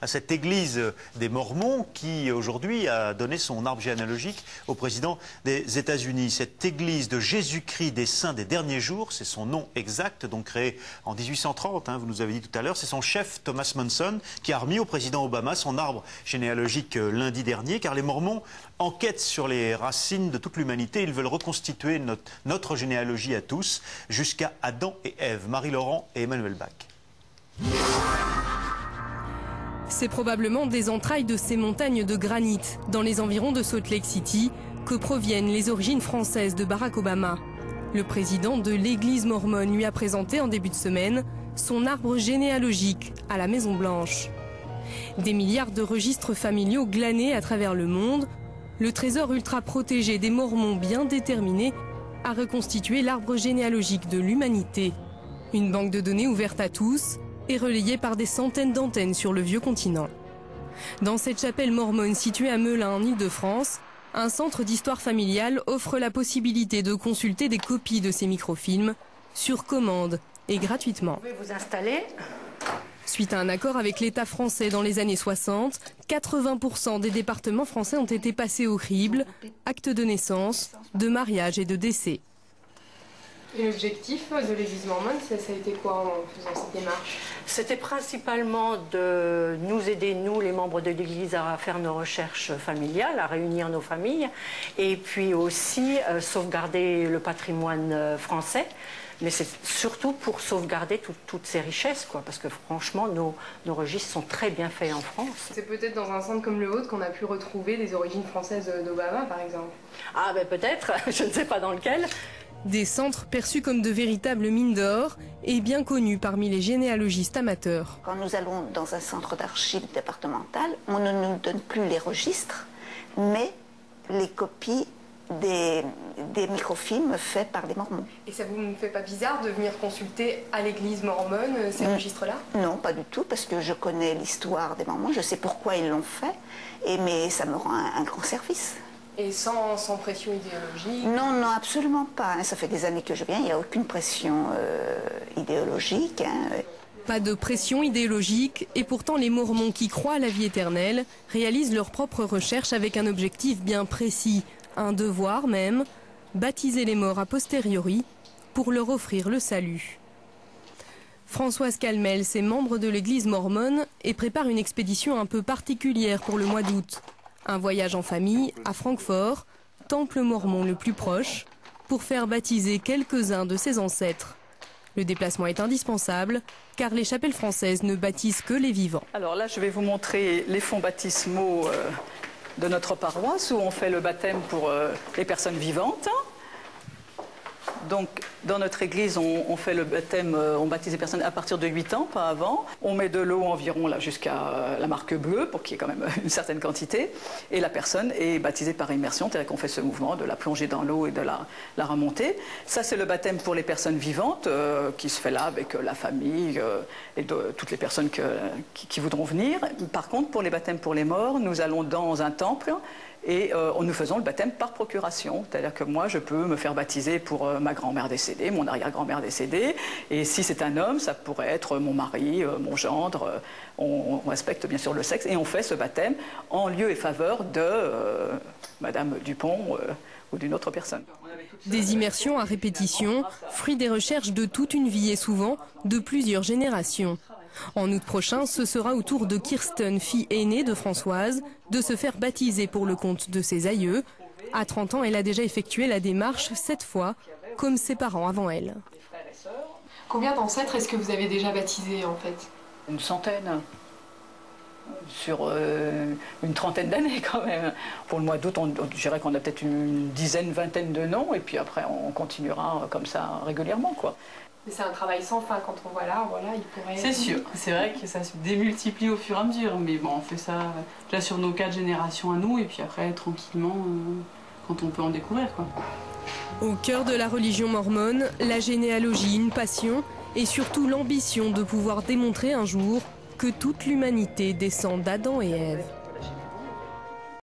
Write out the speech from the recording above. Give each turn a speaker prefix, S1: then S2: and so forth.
S1: à cette église des Mormons qui aujourd'hui a donné son arbre généalogique au président des États-Unis. Cette église de Jésus-Christ des saints des derniers jours, c'est son nom exact, donc créé en 1830, vous nous avez dit tout à l'heure. C'est son chef Thomas Monson qui a remis au président Obama son arbre généalogique lundi dernier, car les Mormons enquêtent sur les racines de toute l'humanité. Ils veulent reconstituer notre généalogie à tous, jusqu'à Adam et Ève. Marie-Laurent et Emmanuel Bach.
S2: C'est probablement des entrailles de ces montagnes de granit, dans les environs de Salt Lake City, que proviennent les origines françaises de Barack Obama. Le président de l'église mormone lui a présenté en début de semaine son arbre généalogique à la Maison-Blanche. Des milliards de registres familiaux glanés à travers le monde, le trésor ultra protégé des Mormons bien déterminés à reconstituer l'arbre généalogique de l'humanité. Une banque de données ouverte à tous et relayée par des centaines d'antennes sur le vieux continent. Dans cette chapelle mormone située à Melun, en Île-de-France, un centre d'histoire familiale offre la possibilité de consulter des copies de ces microfilms sur commande et gratuitement.
S3: Vous pouvez vous installer.
S2: Suite à un accord avec l'État français dans les années 60, 80% des départements français ont été passés au crible, actes de naissance, de mariage et de décès.
S4: Et l'objectif de l'église mormone, ça a été quoi en faisant cette démarche?
S3: C'était principalement de nous aider, nous, les membres de l'église, à faire nos recherches familiales, à réunir nos familles, et puis aussi sauvegarder le patrimoine français. Mais c'est surtout pour sauvegarder toutes ces richesses, quoi, parce que franchement, nos registres sont très bien faits en France.
S4: C'est peut-être dans un centre comme le vôtre qu'on a pu retrouver des origines françaises d'Obama, par exemple.
S3: Ah ben peut-être, je ne sais pas dans lequel.
S2: Des centres perçus comme de véritables mines d'or et bien connus parmi les généalogistes amateurs.
S5: Quand nous allons dans un centre d'archives départemental, on ne nous donne plus les registres, mais les copies des microfilms faits par les Mormons.
S4: Et ça vous ne fait pas bizarre de venir consulter à l'église mormone ces registres-là? Non,
S5: pas du tout, parce que je connais l'histoire des Mormons, je sais pourquoi ils l'ont fait, mais ça me rend un grand service.
S4: Et sans pression idéologique?
S5: Non, non, absolument pas. Ça fait des années que je viens, il n'y a aucune pression idéologique.
S2: Pas de pression idéologique, et pourtant les Mormons qui croient à la vie éternelle réalisent leurs propres recherches avec un objectif bien précis, un devoir même, baptiser les morts a posteriori pour leur offrir le salut. Françoise Calmels est membre de l'église mormone et prépare une expédition un peu particulière pour le mois d'août. Un voyage en famille à Francfort, temple mormon le plus proche, pour faire baptiser quelques-uns de ses ancêtres. Le déplacement est indispensable car les chapelles françaises ne baptisent que les vivants.
S6: Alors là, je vais vous montrer les fonds baptismaux de notre paroisse où on fait le baptême pour les personnes vivantes. Donc, dans notre église, on fait le baptême, on baptise les personnes à partir de 8 ans, pas avant. On met de l'eau environ là jusqu'à la marque bleue, pour qu'il y ait quand même une certaine quantité. Et la personne est baptisée par immersion, c'est-à-dire qu'on fait ce mouvement de la plonger dans l'eau et de la remonter. Ça, c'est le baptême pour les personnes vivantes, qui se fait là avec la famille et toutes les personnes qui voudront venir. Par contre, pour les baptêmes pour les morts, nous allons dans un temple. Et nous faisons le baptême par procuration, c'est-à-dire que moi je peux me faire baptiser pour ma grand-mère décédée, mon arrière-grand-mère décédée, et si c'est un homme, ça pourrait être mon mari, mon gendre, on respecte bien sûr le sexe, et on fait ce baptême en lieu et faveur de Madame Dupont ou d'une autre personne.
S2: Des immersions à répétition, fruit des recherches de toute une vie et souvent de plusieurs générations. En août prochain, ce sera au tour de Kirsten, fille aînée de Françoise, de se faire baptiser pour le compte de ses aïeux. À 30 ans, elle a déjà effectué la démarche 7 fois, comme ses parents avant elle.
S4: Combien d'ancêtres est-ce que vous avez déjà baptisés en fait?
S6: Une centaine. Sur une trentaine d'années quand même. Pour le mois d'août, je dirais qu'on a peut-être une dizaine, vingtaine de noms, et puis après on continuera comme ça régulièrement, quoi.
S4: Mais c'est un travail sans fin quand on voit l'arbre, là, il pourrait...
S7: C'est sûr, c'est vrai que ça se démultiplie au fur et à mesure, mais bon, on fait ça déjà sur nos 4 générations à nous, et puis après, tranquillement, quand on peut en découvrir, quoi.
S2: Au cœur de la religion mormone, la généalogie, une passion, et surtout l'ambition de pouvoir démontrer un jour que toute l'humanité descend d'Adam et Ève.